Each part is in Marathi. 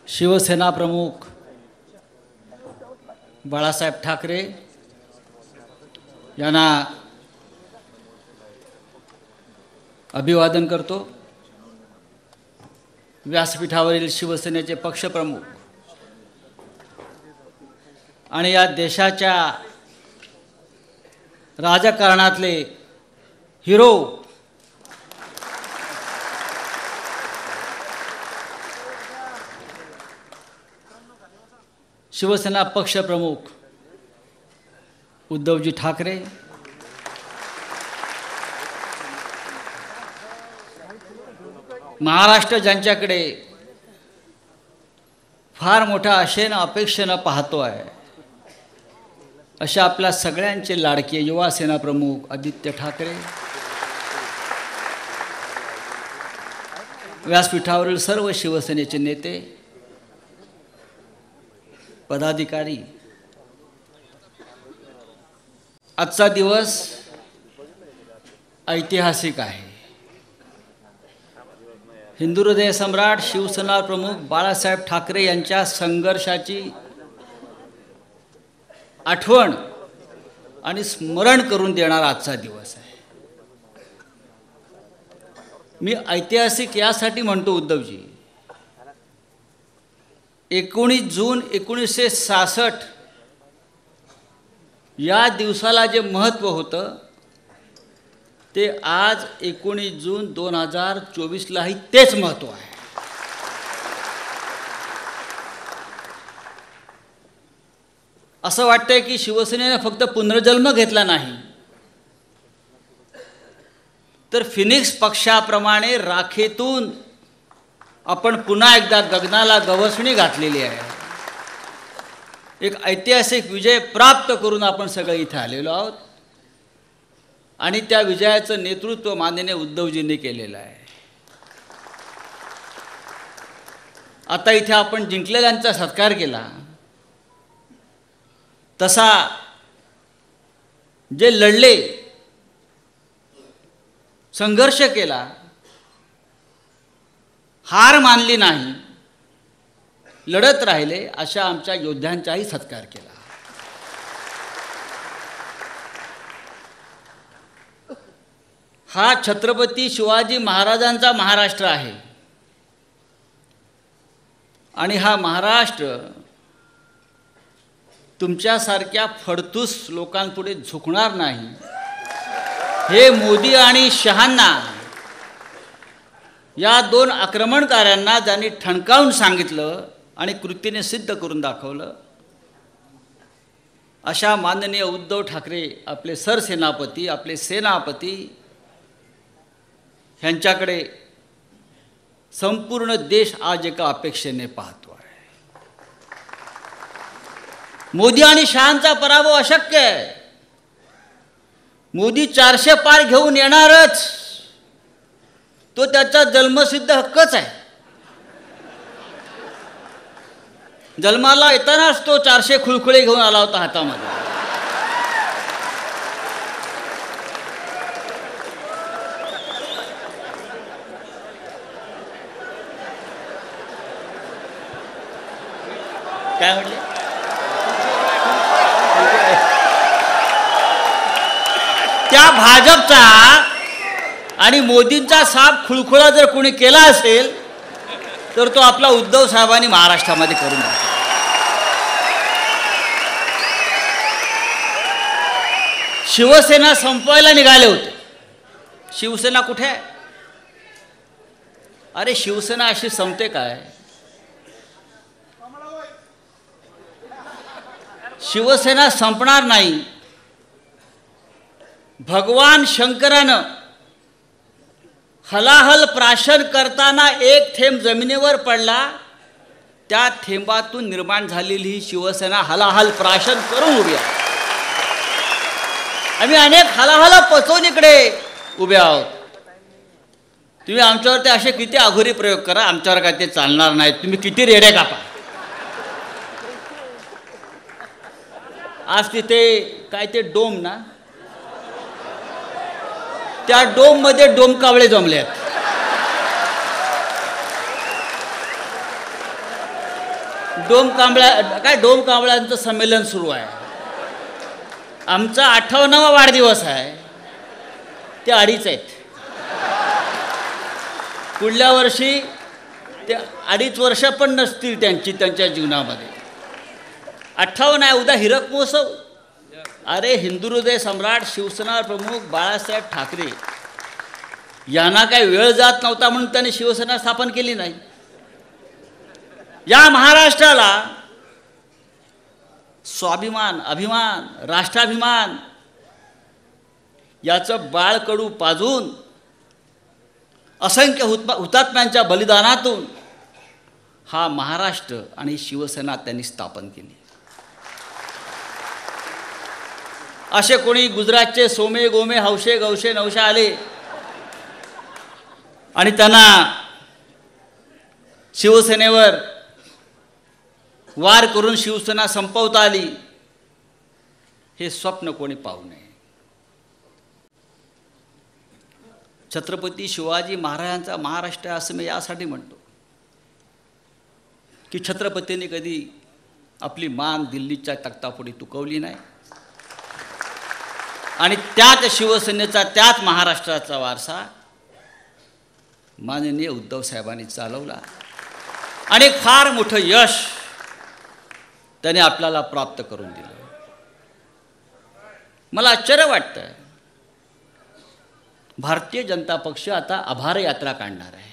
शिवसेना प्रमुख बाळासाहेब ठाकरे यांना अभिवादन करतो। व्यासपीठावरील शिवसेनेचे पक्षप्रमुख आणि या देशाच्या राजकारणातले हिरो शिवसेना पक्षप्रमुख उद्धवजी ठाकरे, महाराष्ट्र ज्यांच्याकडे फार मोठ्या आशेनं अपेक्षेनं पाहतो आहे अशा आपल्या सगळ्यांचे लाडके युवा सेना प्रमुख आदित्य ठाकरे, व्यासपीठावरील सर्व शिवसेनेचे नेते पदाधिकारी, आजचा दिवस ऐतिहासिक आहे। हिंदू हृदय सम्राट शिवसेना प्रमुख बाळासाहेब ठाकरे यांच्या संघर्षाची आठवण आणि स्मरण करून देणारा आजचा दिवस आहे। मी ऐतिहासिक यासाठी म्हणतो उद्धवजी, 19 जून 1966 या दिवसाला जे महत्त्व होतं ते आज 19 जून 2024लाही तेच महत्त्व आहे। असं वाटतंय की शिवसेनेने फक्त पुनर्जन्म घेतला नाही तर फिनिक्स पक्षाप्रमाणे राखेतून आपण पुन्हा एकदा गगनाला गवसणी घातलेली आहे। एक ऐतिहासिक विजय प्राप्त करून आपण सगळे इथे आलेलो आहोत आणि त्या विजयाचं नेतृत्व माननीय उद्धवजींनी केलेलं आहे। आता इथे आपण जिंकलेल्यांचा सत्कार केला, तसा जे लढले, संघर्ष केला, हार मानली नाही, लढत राहिले अशा आमच्या योद्ध्यांचाही सत्कार केला। हा छत्रपती शिवाजी महाराजांचा महाराष्ट्र आहे आणि हा महाराष्ट्र तुमच्यासारख्या फडतूस लोकांपुढे झुकणार नाही हे मोदी आणि शहांना, या दोन आक्रमणकारांना ज्यांनी ठणकावून सांगितलं आणि कृतीने सिद्ध करून दाखवलं, अशा माननीय उद्धव ठाकरे आपले सरसेनापती, आपले सेनापती ह्यांच्याकडे संपूर्ण देश आज एका अपेक्षेने पाहतो आहे। मोदी आणि शहांचा पराभव अशक्य आहे। मोदी 400 पार घेऊन येणारच, तो त्याचा जन्मसिद्ध हक्कच आहे। जन्माला येतानाच तो 400 खुळखुळे घेऊन आला होता हातामध्ये। काय म्हटले? त्या भाजपचा आणि मोदींचा साप खुळखुळा जर कोणी केला असेल तर तो आपला उद्धव साहेबांनी महाराष्ट्रामध्ये करून दाखवला। शिवसेना संपवायला निघाले होते। शिवसेना कुठे आहे? अरे शिवसेना अशी संपते काय? शिवसेना संपणार नाही। भगवान शंकरानं हलाहल प्राशन करताना एक थेंब जमिनीवर पडला, त्या थेंबातून निर्माण झालेली ही शिवसेना हलाहल प्राशन करून उभी आहे। आम्ही अनेक हलाहल पचवून इकडे उभे आहोत। तुम्ही आमच्यावरती असे किती अघोरी प्रयोग करा, आमच्यावर काय ते चालणार नाही। तुम्ही किती रेडे कापा। आज तिथे काय ते डोम ना, त्या डोम मध्ये डोमकावळे जमले आहेत। डोम कांबळ्यांचं संमेलन सुरू आहे. आमचा 58वा वाढदिवस आहे. ते 2.5 आहेत. पुढल्या वर्षी ते 2.5 वर्ष पण नसतील त्यांच्या जीवनामध्ये. 58 आहे. उद्या हिरक महोत्सव. अरे हिंदुहृदय सम्राट शिवसेना प्रमुख बाळासाहेब ठाकरे यांना काही वेळ जात नव्हता म्हणून त्यांनी शिवसेना स्थापन केली नाही. या महाराष्ट्राला स्वाभिमान, अभिमान, राष्ट्राभिमान याचं बाळकडू पाजून असंख्य हुतात्म्यांच्या बलिदानातून हा महाराष्ट्र आणि शिवसेना त्यांनी स्थापन केली. असे कोणी गुजरातचे सोमे गोमे हौशे गौशे नवशे आले आणि त्यांना शिवसेनेवर वार करून शिवसेना संपवता आली, हे स्वप्न कोणी पाहू नये. छत्रपती शिवाजी महाराजांचा महाराष्ट्र असं मी यासाठी म्हणतो की छत्रपतींनी कधी आपली मान दिल्लीच्या तख्तापुढे तुकवली नाही आणि त्याच शिवसेनेचा, त्याच महाराष्ट्राचा वारसा माननीय उद्धव साहेबांनी चालवला आणि फार मोठं यश त्याने आपल्याला प्राप्त करून दिलं. मला आश्चर्य वाटतं, भारतीय जनता पक्ष आता आभार यात्रा काढणार आहे,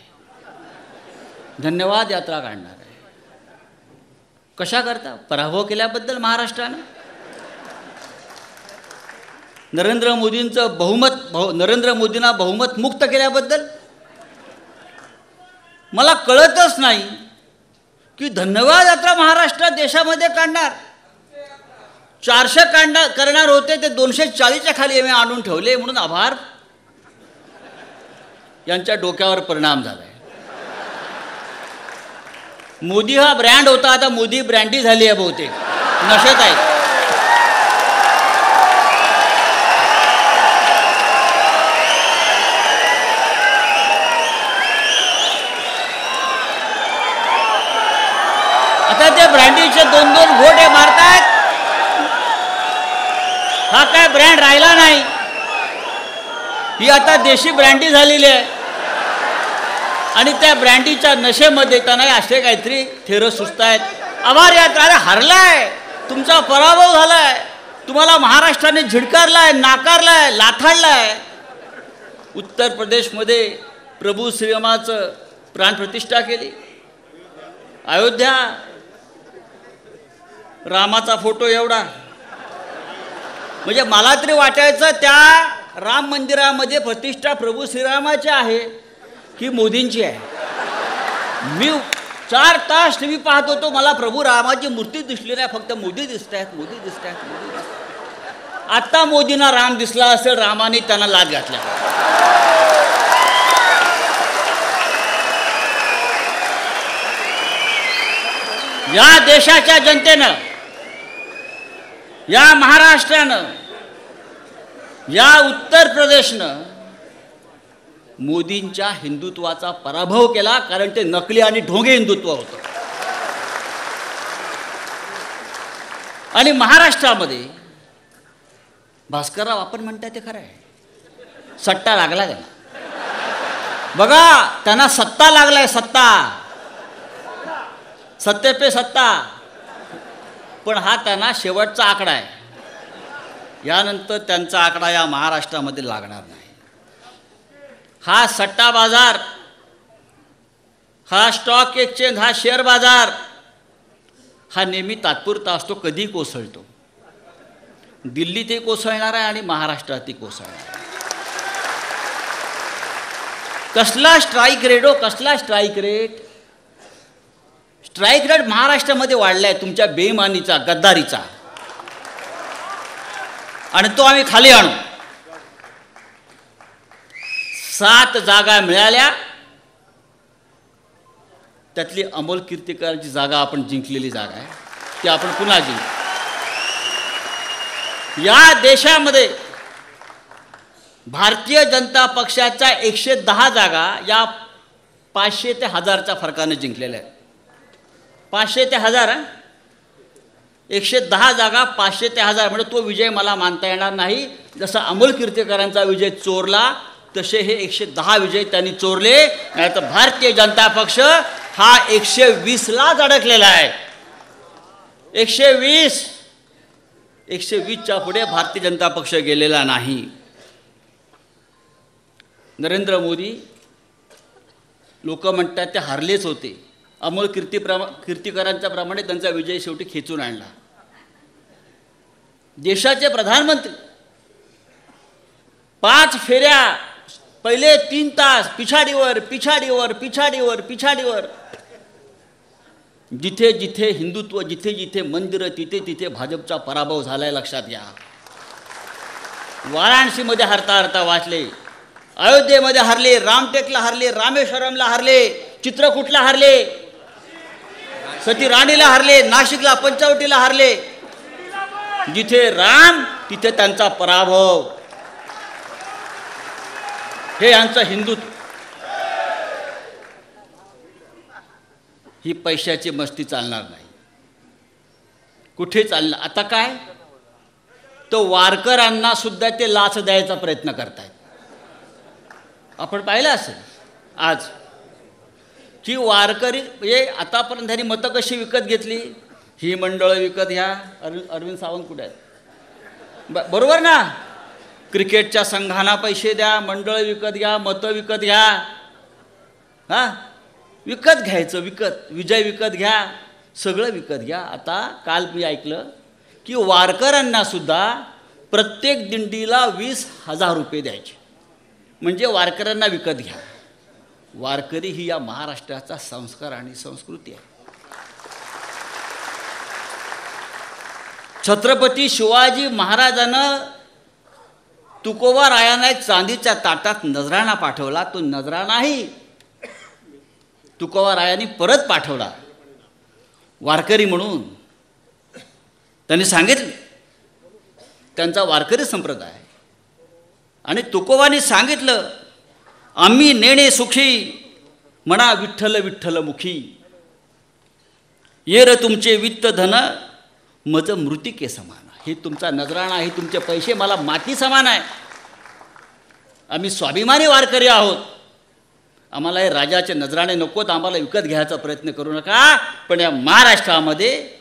धन्यवाद यात्रा काढणार आहे. कशा करता? पराभव केल्याबद्दल महाराष्ट्रानं. नरेंद्र मोदींना बहुमत मुक्त केल्याबद्दल. मला कळतच नाही की धन्यवाद यात्रा महाराष्ट्रात देशामध्ये काढणार. 400 करणार होते ते 240च्या खाली आम्ही आणून ठेवले म्हणून आभार यांच्या डोक्यावर परिणाम झालाय. मोदी हा ब्रँड होता, आता मोदी ब्रँडी झाली आहे, बहुतेक नशेत आहे. आता ते ब्रँडीचे 2-2 घोटे मारतायत. हा काय ब्रँड राहिला नाही, ही आता देशी ब्रँडी झालेली आहे आणि त्या ब्रँडीच्या नशेमध्ये त्यांना असे काहीतरी थेरं सुचतायत. आभार यात्रा. अरे हरलाय, तुमचा पराभव झालाय, तुम्हाला महाराष्ट्राने झिडकारलाय, नाकारलाय, लाथाडलाय. उत्तर प्रदेशमध्ये प्रभू श्रीरामाचं प्राणप्रतिष्ठा केली. अयोध्या, रामाचा फोटो एवढा. म्हणजे मला तरी वाटायचं त्या राम मंदिरामध्ये प्रतिष्ठा प्रभू श्रीरामाची आहे की मोदींची आहे. मी 4 तास टी व्ही पाहत होतो, मला प्रभू रामाची मूर्ती दिसली नाही, फक्त मोदी दिसत आहेत, मोदी दिसत आहेत, मोदी दिसत आहेत. आत्ता मोदींना राम दिसला असेल, रामाने त्यांना लाद घातल्या. या देशाच्या जनतेनं, या महाराष्ट्रानं, या उत्तर प्रदेशनं मोदींच्या हिंदुत्वाचा पराभव केला, कारण ते नकली आणि ढोंगे हिंदुत्व होतं. आणि महाराष्ट्रामध्ये भास्करराव आपण म्हणताय ते खरं आहे, सट्टा लागला त्यांना. बघा, त्यांना सत्ता लागलाय, सत्ता, सत्ते पे सत्ता. पण हा त्यांना शेवटचा आकडा आहे. यानंतर त्यांचा आकडा या महाराष्ट्रामध्ये लागणार नाही. हा सट्टा बाजार, हा स्टॉक एक्सचेंज, हा शेअर बाजार हा नेहमी तात्पुरता असतो, कधी कोसळतो. दिल्लीतही कोसळणार आहे आणि महाराष्ट्रातही कोसळणार आहे. कसला स्ट्राईक रेट हो, कसला स्ट्राईक रेट. स्ट्राईक रेट महाराष्ट्रामध्ये वाढला आहे तुमच्या बेईमानीचा, गद्दारीचा, आणि तो आम्ही खाली आणू. 7 जागा मिळाल्या, त्यातली अमोल कीर्तीकरांची जागा आपण जिंकलेली जागा आहे, ती आपण पुन्हा जिंकू. या देशामध्ये भारतीय जनता पक्षाच्या 110 जागा या 500 ते 1000च्या फरकाने जिंकलेल्या आहेत. 500 ते 1000 110 जागा 500 ते 1000 म्हणजे तो विजय मला मानता येणार नाही. जसा अमोल कीर्तीकरांचा विजय चोरला तसे हे 110 विजय त्यांनी चोरले. नाही तर भारतीय जनता पक्ष हा 120लाच अडकलेला आहे. 120च्या पुढे भारतीय जनता पक्ष गेलेला नाही. नरेंद्र मोदी लोक म्हणतात ते हारलेच होते. अमोल कीर्तीकरांच्या प्रमाणे त्यांचा विजय शेवटी खेचून आणला. देशाचे प्रधानमंत्री 5 फेऱ्या पहिले 3 तास पिछाडीवर पिछाडीवर पिछाडीवर पिछाडीवर. जिथे जिथे हिंदुत्व, जिथे जिथे मंदिरं, तिथे तिथे भाजपचा पराभव झालाय, लक्षात घ्या. वाराणसीमध्ये हरता हरता वाचले, अयोध्येमध्ये हरले, रामटेकला हरले, रामेश्वरमला हरले, चित्रकूटला हरले, सती राणीला हरले, नाशिकला पंचवटीला हरले. जिथे राम तिथे त्यांचा पराभव. हे यांचं हिंदुत्व. ही पैशाची मस्ती चालणार नाही, कुठे चालणार. आता काय तो वारकऱ्यांना सुद्धा ते लाच द्यायचा प्रयत्न करतायत. आपण पाहिलं असेल आज की वारकरी म्हणजे आतापर्यंत त्यांनी मतं कशी विकत घेतली. ही मंडळं विकत घ्या. अरविंद सावंत कुठे आहेत? बरोबर ना. क्रिकेटच्या संघांना पैसे द्या, मंडळं विकत घ्या, मतं विकत घ्या. हां, विकत घ्यायचं, विकत विजय विकत घ्या, सगळं विकत घ्या. आता काल मी ऐकलं की वारकऱ्यांना सुद्धा प्रत्येक दिंडीला 20,000 रुपये द्यायचे, म्हणजे वारकऱ्यांना विकत घ्या. वारकरी ही या महाराष्ट्राचा संस्कार आणि संस्कृती आहे. छत्रपती शिवाजी महाराजानं तुकोबा रायांना एक चांदीच्या ताटात नजराणा पाठवला. तो नजराणाही तुकोबा रायांनी परत पाठवला वारकरी म्हणून. त्यांनी सांगितले त्यांचा वारकरी संप्रदाय. आणि तुकोबांनी सांगितलं, आम्ही नेणे सुखी म्हणा विठ्ठल विठ्ठल मुखी. ये र तुमचे वित्त धन मज मृतिके समान. हे तुमचा नजराणा, हे तुमचे पैसे मला माती समान आहे. आम्ही स्वाभिमानी वारकरी आहोत. आम्हाला हे राजाचे नजराणे नकोत, आम्हाला विकत घ्यायचा प्रयत्न करू नका. पण या महाराष्ट्रामध्ये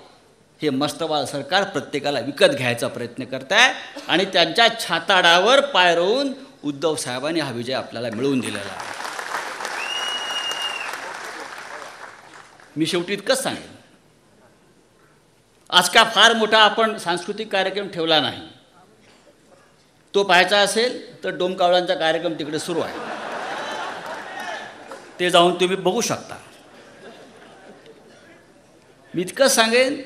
हे मस्तवाल सरकार प्रत्येकाला विकत घ्यायचा प्रयत्न करत आहे. आणि त्यांच्या छाताडावर पाय रोवून उद्धव साहेबांनी हा विजय आपल्याला मिळवून दिलेला आहे. मी शेवटी इतकंच सांगेन, आज का फार मोठा आपण सांस्कृतिक कार्यक्रम ठेवला नाही. तो पाहायचा असेल तर डोमकावळ्यांचा कार्यक्रम तिकडे सुरू आहे, ते जाऊन तुम्ही बघू शकता. मी इतकंच सांगेन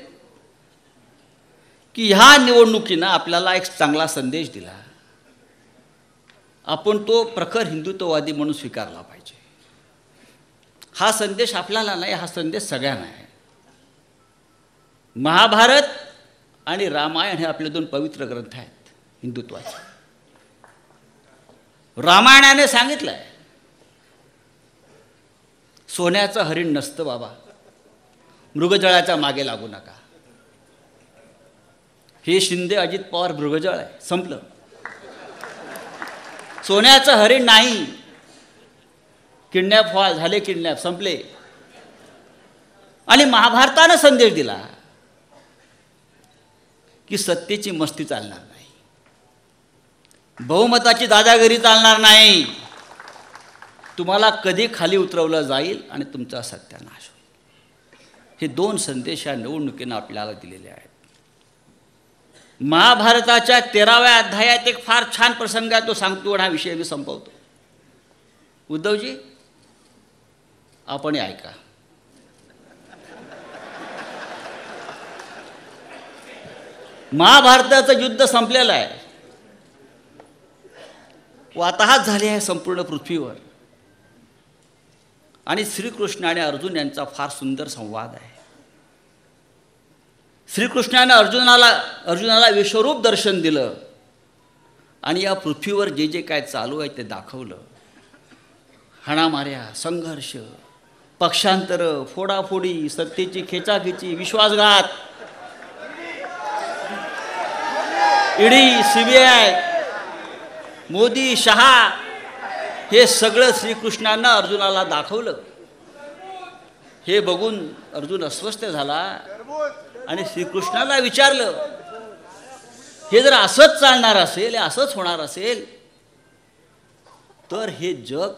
की ह्या निवडणुकीनं आपल्याला एक चांगला संदेश दिला. आपण तो प्रखर हिंदुत्ववादी म्हणून स्वीकारला पाहिजे. हा संदेश आपल्याला नाही, हा संदेश सगळ्यांना आहे. महाभारत आणि रामायण हे आपले 2 पवित्र ग्रंथ आहेत हिंदुत्वाचे. रामायणाने सांगितलं आहे, सोन्याचं हरिण नसतं बाबा, मृगजळाच्या मागे लागू नका. हे शिंदे अजित पवार मृगजळ आहे, संपलं. सोन्याचं हरिण नाही. किडनॅप झाले, किडनॅप संपले. आणि महाभारतानं संदेश दिला की सत्तेची मस्ती चालणार नाही, बहुमताची दादागिरी चालणार नाही. तुम्हाला कधी खाली उतरवलं जाईल आणि तुमचा सत्यानाश होईल. हे 2 संदेश या निवडणुकीनं आपल्याला दिलेले आहेत. महाभारताच्या 13व्या अध्यायात एक फार छान प्रसंग आहे, तो सांगतो आणि हा विषय मी संपवतो. उद्धवजी आपण ऐका. महाभारताचं युद्ध संपलेलं आहे, वाताहत झाली आहे संपूर्ण पृथ्वीवर. आणि श्रीकृष्ण आणि अर्जुन यांचा फार सुंदर संवाद आहे. श्रीकृष्णाने अर्जुनाला विश्वरूप दर्शन दिलं आणि या पृथ्वीवर जे जे काय चालू आहे ते दाखवलं. हाणामाऱ्या, संघर्ष, पक्षांतर, फोडाफोडी, सत्तेची खेचाखेची, विश्वासघात, ईडी, सीबीआय, मोदी, शहा, हे सगळं श्रीकृष्णांना अर्जुनाला दाखवलं. हे बघून अर्जुन अस्वस्थ झाला आणि श्रीकृष्णाला विचारलं, हे जर असंच चालणार असेल, असंच होणार असेल, तर हे जग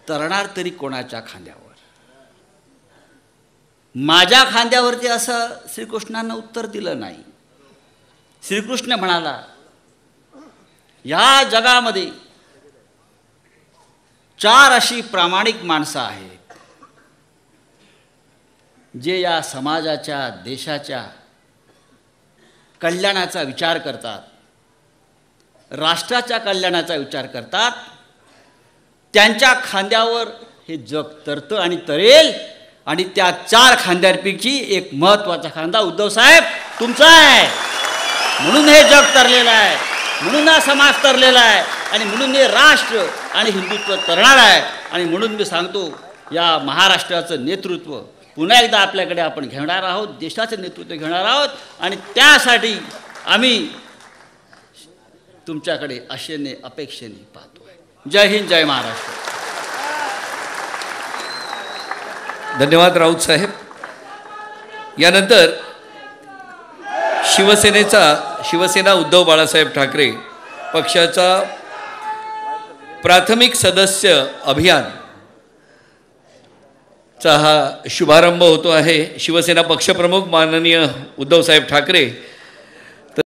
तरणार तरी कोणाच्या खांद्यावर? माझ्या खांद्यावरती असं श्रीकृष्णांना उत्तर दिलं नाही. श्रीकृष्ण म्हणाला, या जगामध्ये 4 अशी प्रामाणिक माणसं आहेत जे या समाजाच्या, देशाच्या कल्याणाचा विचार करतात, राष्ट्राच्या कल्याणाचा विचार करतात. त्यांच्या खांद्यावर हे जग तरतं आणि तरेल. आणि त्या 4 खांद्यांपैकी एक महत्त्वाचा खांदा उद्धव साहेब तुमचा आहे. म्हणून हे जग तरलेलं आहे, म्हणून हा समाज तरलेला आहे, आणि म्हणून हे राष्ट्र आणि हिंदुत्व तरणार आहे. आणि म्हणून मी सांगतो, या महाराष्ट्राचं नेतृत्व पुन्हा एकदा आपल्याकडे आपण घेणार आहोत, देशाचं नेतृत्व घेणार आहोत. आणि त्यासाठी आम्ही तुमच्याकडे आशेने, अपेक्षेने पाहतो आहे. जय हिंद, जय महाराष्ट्र. धन्यवाद राऊत साहेब. यानंतर शिवसेना उद्धव बाळासाहेब ठाकरे पक्षाचा प्राथमिक सदस्य अभियान चा हा शुभारंभ होतो आहे. शिवसेना पक्षप्रमुख माननीय उद्धवसाहेब ठाकरे